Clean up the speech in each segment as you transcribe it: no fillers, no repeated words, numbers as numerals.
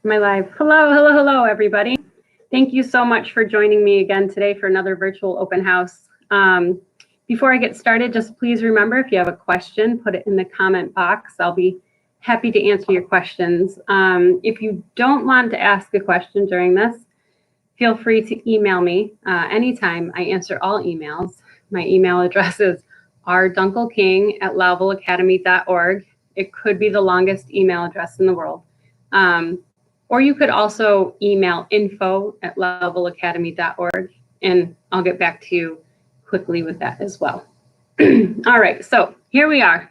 My live. Hello, everybody. Thank you so much for joining me again today for another virtual open house. Before I get started, just please remember, if you have a question, put it in the comment box. I'll be happy to answer your questions. If you don't want to ask a question during this, feel free to email me anytime. I answer all emails. My email address is rdunkelking@lavalacademy.org. It could be the longest email address in the world. Or you could also email info@lavalacademy.org, and I'll get back to you quickly with that as well. All right, so here we are.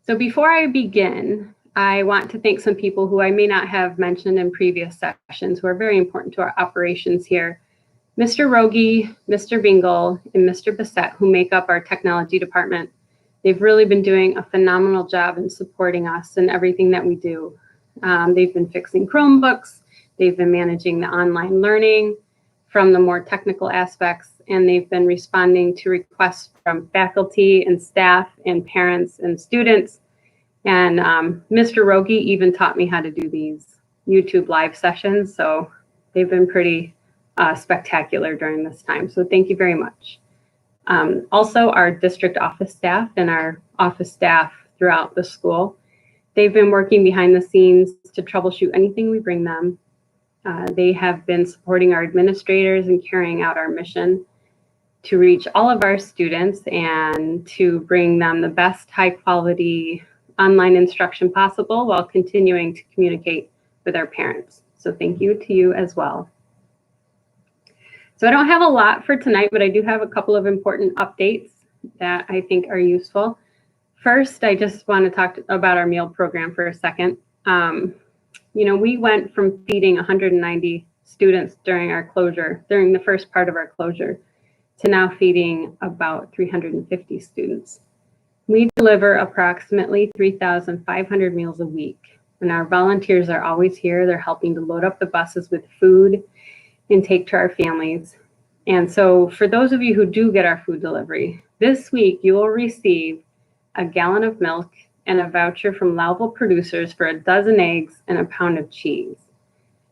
So before I begin, I want to thank some people who I may not have mentioned in previous sessions who are very important to our operations here. Mr. Rogi, Mr. Bingle, and Mr. Bissett, who make up our technology department. They've really been doing a phenomenal job in supporting us in everything that we do. They've been fixing Chromebooks, they've been managing the online learning from the more technical aspects, and they've been responding to requests from faculty and staff and parents and students. And Mr. Rogi even taught me how to do these YouTube live sessions, so they've been pretty spectacular during this time. So thank you very much. Also, our district office staff and our office staff throughout the school. They've been working behind the scenes to troubleshoot anything we bring them. They have been supporting our administrators and carrying out our mission to reach all of our students and to bring them the best high quality online instruction possible while continuing to communicate with our parents. So thank you to you as well. So I don't have a lot for tonight, but I do have a couple of important updates that I think are useful. First, I just want to talk about our meal program for a second. We went from feeding 190 students during our closure, during the first part of our closure, to now feeding about 350 students. We deliver approximately 3,500 meals a week, and our volunteers are always here. They're helping to load up the buses with food and take to our families. And so for those of you who do get our food delivery, this week you will receive a gallon of milk and a voucher from Louisville producers for a dozen eggs and a pound of cheese.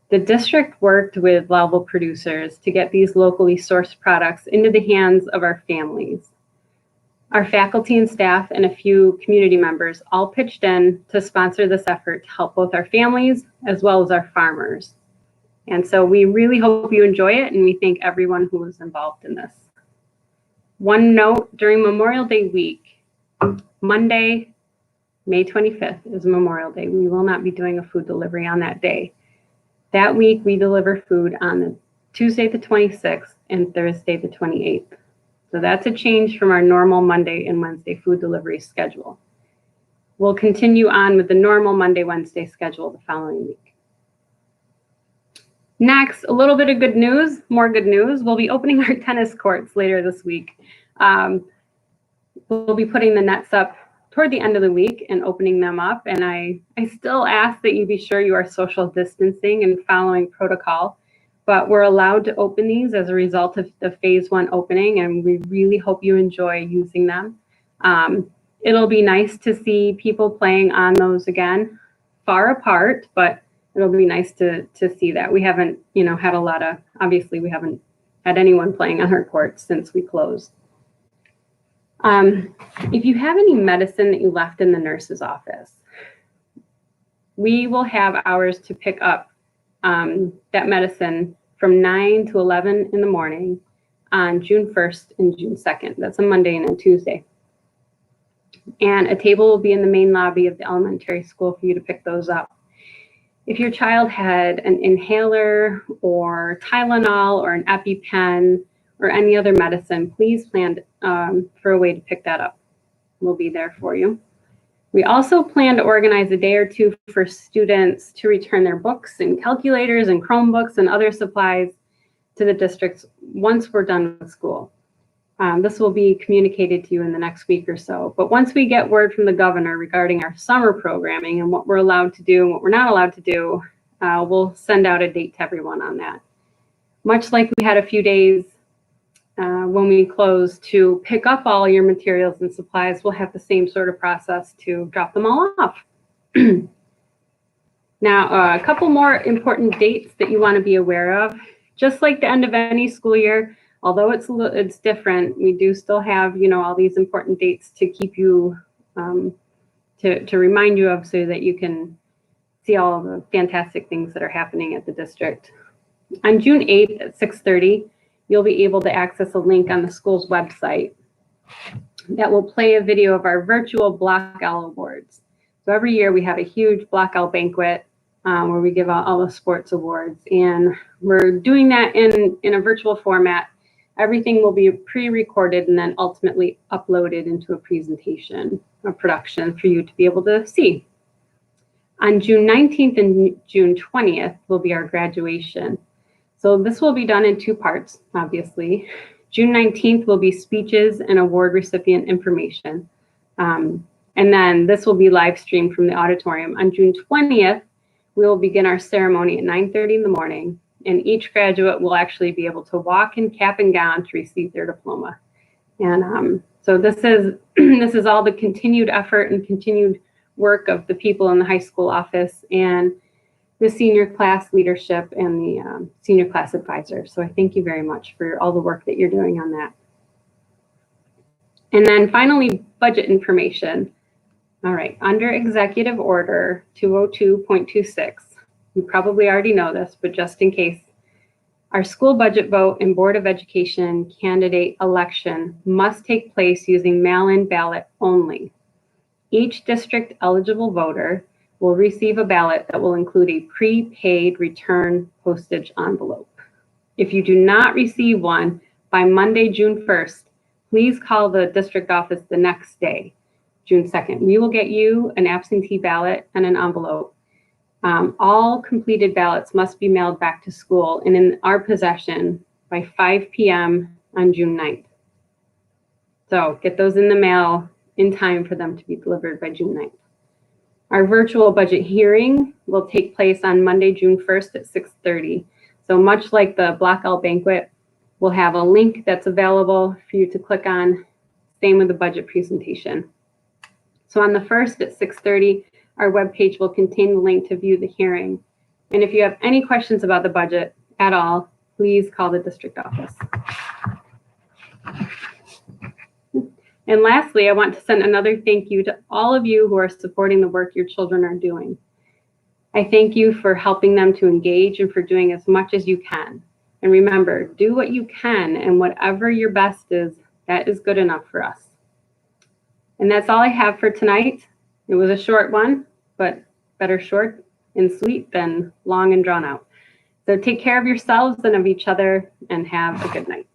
The district worked with Louisville producers to get these locally sourced products into the hands of our families. Our faculty and staff and a few community members all pitched in to sponsor this effort to help both our families as well as our farmers. And so we really hope you enjoy it, and we thank everyone who was involved in this. One note, during Memorial Day week, Monday, May 25th is Memorial Day. We will not be doing a food delivery on that day. That week, we deliver food on the Tuesday the 26th and Thursday the 28th. So that's a change from our normal Monday and Wednesday food delivery schedule. We'll continue on with the normal Monday, Wednesday schedule the following week. Next, a little bit of good news, more good news. We'll be opening our tennis courts later this week. We'll be putting the nets up toward the end of the week and opening them up. And I still ask that you be sure you are social distancing and following protocol, but we're allowed to open these as a result of the phase 1 opening, and we really hope you enjoy using them. It'll be nice to see people playing on those again, far apart, but it'll be nice to see that. We haven't, had a lot of, obviously we haven't had anyone playing on our courts since we closed. If you have any medicine that you left in the nurse's office, we will have hours to pick up that medicine from 9 to 11 in the morning on June 1st and June 2nd. That's a Monday and a Tuesday. And a table will be in the main lobby of the elementary school for you to pick those up. If your child had an inhaler or Tylenol or an EpiPen or any other medicine, please plan for a way to pick that up. We'll be there for you. We also plan to organize a day or two for students to return their books and calculators and Chromebooks and other supplies to the districts once we're done with school. This will be communicated to you in the next week or so. But once we get word from the governor regarding our summer programming and what we're allowed to do and what we're not allowed to do, we'll send out a date to everyone on that. Much like we had a few days when we close to pick up all your materials and supplies, we'll have the same sort of process to drop them all off. Now, a couple more important dates that you want to be aware of. Just like the end of any school year, although it's different, we do still have, all these important dates to keep you, to remind you of, so that you can see all the fantastic things that are happening at the district. On June 8th at 6:30, you'll be able to access a link on the school's website that will play a video of our virtual Block L awards. So every year we have a huge Block L banquet where we give out all the sports awards, and we're doing that in a virtual format. Everything will be pre-recorded and then ultimately uploaded into a presentation, a production for you to be able to see. On June 19th and June 20th will be our graduation. So this will be done in two parts, obviously. June 19th will be speeches and award recipient information. And then this will be live streamed from the auditorium. On June 20th, we will begin our ceremony at 9:30 in the morning, and each graduate will actually be able to walk in cap and gown to receive their diploma. And so this is all the continued effort and continued work of the people in the high school office and the senior class leadership and the senior class advisor. So I thank you very much for all the work that you're doing on that. And then finally, budget information. All right, under Executive Order 202.26, you probably already know this, but just in case, our school budget vote and Board of Education candidate election must take place using mail-in ballot only. Each district eligible voter will receive a ballot that will include a prepaid return postage envelope. If you do not receive one by Monday, June 1st, please call the district office the next day, June 2nd. We will get you an absentee ballot and an envelope. All completed ballots must be mailed back to school and in our possession by 5 p.m. on June 9th. So get those in the mail in time for them to be delivered by June 9th. Our virtual budget hearing will take place on Monday, June 1st at 6:30. So much like the Block L banquet, we'll have a link that's available for you to click on. Same with the budget presentation. So on the 1st at 6:30, our webpage will contain the link to view the hearing. And if you have any questions about the budget at all, please call the district office. And lastly, I want to send another thank you to all of you who are supporting the work your children are doing. I thank you for helping them to engage and for doing as much as you can. And remember, do what you can, and whatever your best is, that is good enough for us. And that's all I have for tonight. It was a short one, but better short and sweet than long and drawn out. So take care of yourselves and of each other, and have a good night.